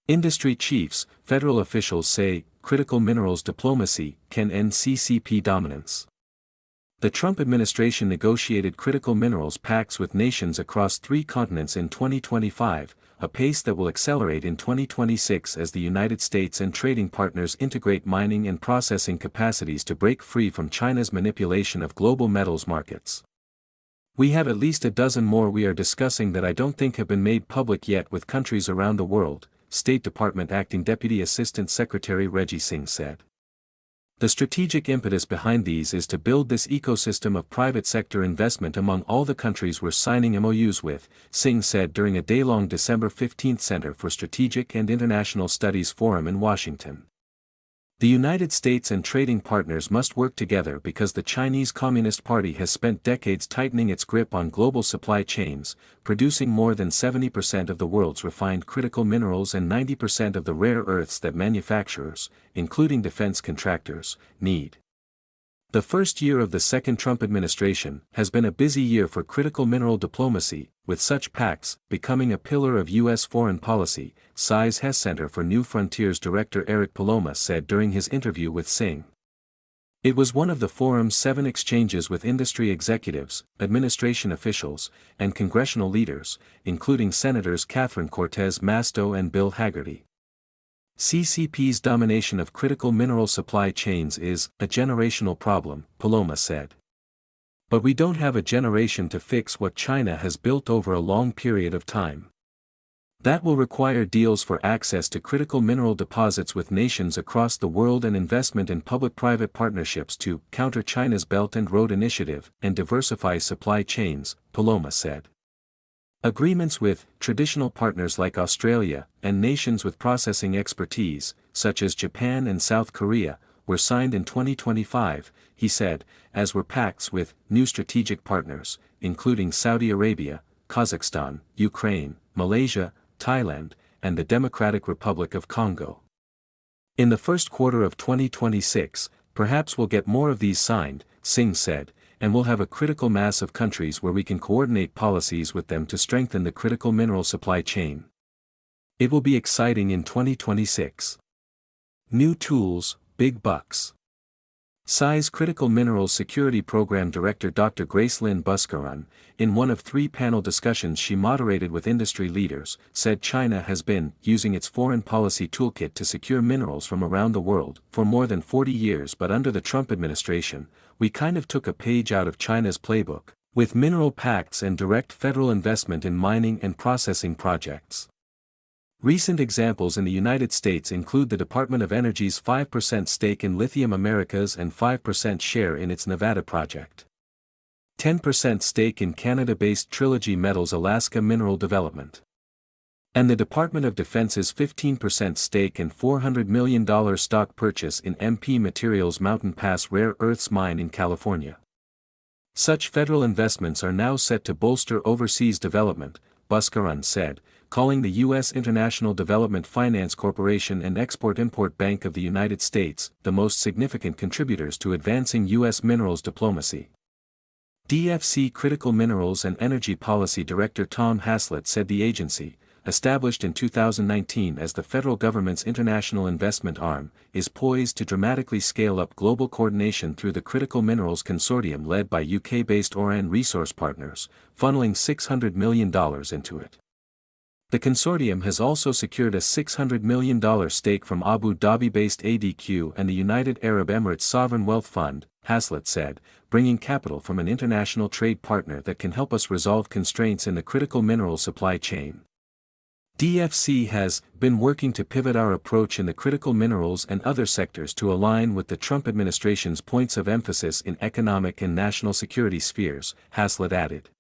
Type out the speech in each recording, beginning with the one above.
Industry chiefs, federal officials say, critical minerals diplomacy can end CCP dominance. The Trump administration negotiated critical minerals pacts with nations across 3 continents in 2025, a pace that will accelerate in 2026 as the United States and trading partners integrate mining and processing capacities to break free from China's manipulation of global metals markets. We have at least a dozen more we are discussing that I don't think have been made public yet with countries around the world, State Department Acting Deputy Assistant Secretary Reggie Singh said. The strategic impetus behind these is to build this ecosystem of private sector investment among all the countries we're signing MOUs with, Singh said during a day-long December 15 Center for Strategic and International Studies Forum in Washington. The United States and trading partners must work together because the Chinese Communist Party has spent decades tightening its grip on global supply chains, producing more than 70% of the world's refined critical minerals and 90% of the rare earths that manufacturers, including defense contractors, need. The first year of the second Trump administration has been a busy year for critical mineral diplomacy, with such pacts becoming a pillar of U.S. foreign policy, CSIS Hess Center for New Frontiers Director Eric Paloma said during his interview with Singh. It was one of the forum's 7 exchanges with industry executives, administration officials, and congressional leaders, including Senators Catherine Cortez Masto and Bill Hagerty. CCP's domination of critical mineral supply chains is a generational problem, Paloma said. But we don't have a generation to fix what China has built over a long period of time. That will require deals for access to critical mineral deposits with nations across the world and investment in public-private partnerships to counter China's Belt and Road Initiative and diversify supply chains, Paloma said. Agreements with traditional partners like Australia and nations with processing expertise, such as Japan and South Korea, were signed in 2025, he said, as were pacts with new strategic partners, including Saudi Arabia, Kazakhstan, Ukraine, Malaysia, Thailand, and the Democratic Republic of Congo. In the first quarter of 2026, perhaps we'll get more of these signed, Singh said, and we'll have a critical mass of countries where we can coordinate policies with them to strengthen the critical mineral supply chain. It will be exciting in 2026. New tools, big bucks. CSIS Critical Minerals Security Program Director Dr. Gracelyn Buscaron, in one of 3 panel discussions she moderated with industry leaders, said China has been using its foreign policy toolkit to secure minerals from around the world for more than 40 years, but under the Trump administration, we kind of took a page out of China's playbook, with mineral pacts and direct federal investment in mining and processing projects. Recent examples in the United States include the Department of Energy's 5% stake in Lithium Americas and 5% share in its Nevada project. 10% stake in Canada-based Trilogy Metals Alaska Mineral Development. And the Department of Defense's 15% stake and $400 million stock purchase in MP Materials' Mountain Pass Rare Earths mine in California. Such federal investments are now set to bolster overseas development, Buscaron said, calling the U.S. International Development Finance Corporation and Export-Import Bank of the United States the most significant contributors to advancing U.S. minerals diplomacy. DFC Critical Minerals and Energy Policy Director Tom Haslett said the agency, established in 2019 as the federal government's international investment arm, is poised to dramatically scale up global coordination through the Critical Minerals Consortium led by UK-based Oran Resource Partners, funneling $600 million into it. The consortium has also secured a $600 million stake from Abu Dhabi-based ADQ and the United Arab Emirates Sovereign Wealth Fund, Haslett said, bringing capital from an international trade partner that can help us resolve constraints in the critical mineral supply chain. DFC has been working to pivot our approach in the critical minerals and other sectors to align with the Trump administration's points of emphasis in economic and national security spheres, Haslett added.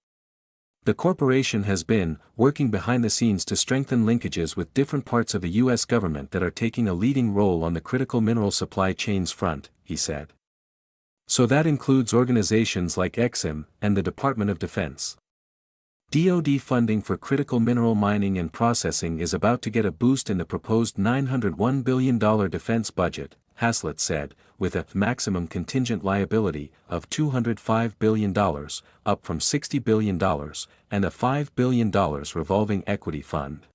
The corporation has been working behind the scenes to strengthen linkages with different parts of the U.S. government that are taking a leading role on the critical mineral supply chains front, he said. So that includes organizations like EXIM and the Department of Defense. DoD funding for critical mineral mining and processing is about to get a boost in the proposed $901 billion defense budget, Haslett said, with a maximum contingent liability of $205 billion, up from $60 billion, and a $5 billion revolving equity fund.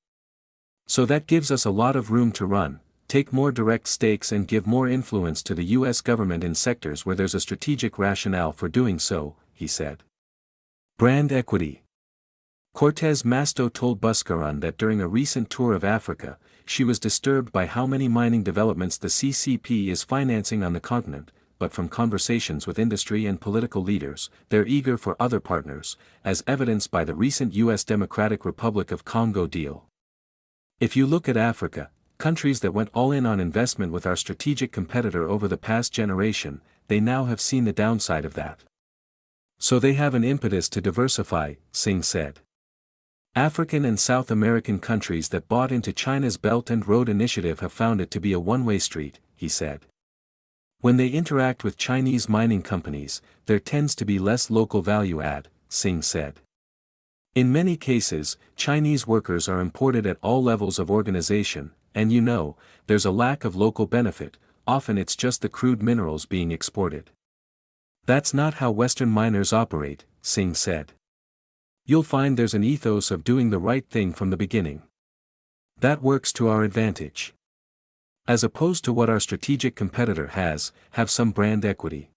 So that gives us a lot of room to run, take more direct stakes and give more influence to the US government in sectors where there's a strategic rationale for doing so, he said. Brand equity. Cortez Masto told Buscaron that during a recent tour of Africa, she was disturbed by how many mining developments the CCP is financing on the continent, but from conversations with industry and political leaders, they're eager for other partners, as evidenced by the recent US Democratic Republic of Congo deal. If you look at Africa, countries that went all in on investment with our strategic competitor over the past generation, they now have seen the downside of that. So they have an impetus to diversify, Singh said. African and South American countries that bought into China's Belt and Road Initiative have found it to be a one-way street, he said. When they interact with Chinese mining companies, there tends to be less local value add, Singh said. In many cases, Chinese workers are imported at all levels of organization, and there's a lack of local benefit, often it's just the crude minerals being exported. That's not how Western miners operate, Singh said. You'll find there's an ethos of doing the right thing from the beginning. That works to our advantage. As opposed to what our strategic competitor have some brand equity.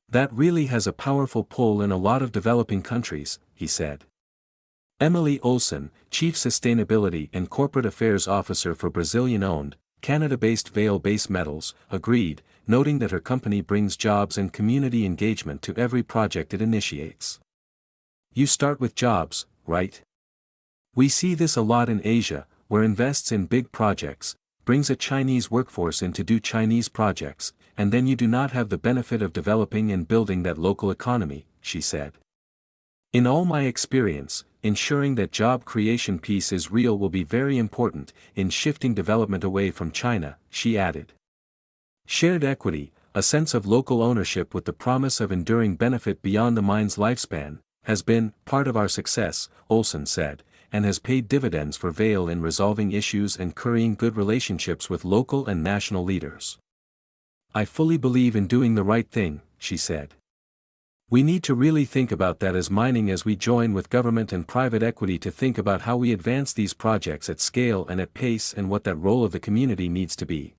That really has a powerful pull in a lot of developing countries, he said. Emily Olsen, Chief Sustainability and Corporate Affairs Officer for Brazilian-owned, Canada-based Vale Base Metals, agreed, noting that her company brings jobs and community engagement to every project it initiates. You start with jobs, right? We see this a lot in Asia, where invests in big projects, brings a Chinese workforce in to do Chinese projects, and then you do not have the benefit of developing and building that local economy, she said. In all my experience, ensuring that job creation piece is real will be very important in shifting development away from China, she added. Shared equity, a sense of local ownership with the promise of enduring benefit beyond the mine's lifespan, has been part of our success, Olsen said, and has paid dividends for Vale in resolving issues and currying good relationships with local and national leaders. I fully believe in doing the right thing, she said. We need to really think about that as mining as we join with government and private equity to think about how we advance these projects at scale and at pace and what that role of the community needs to be.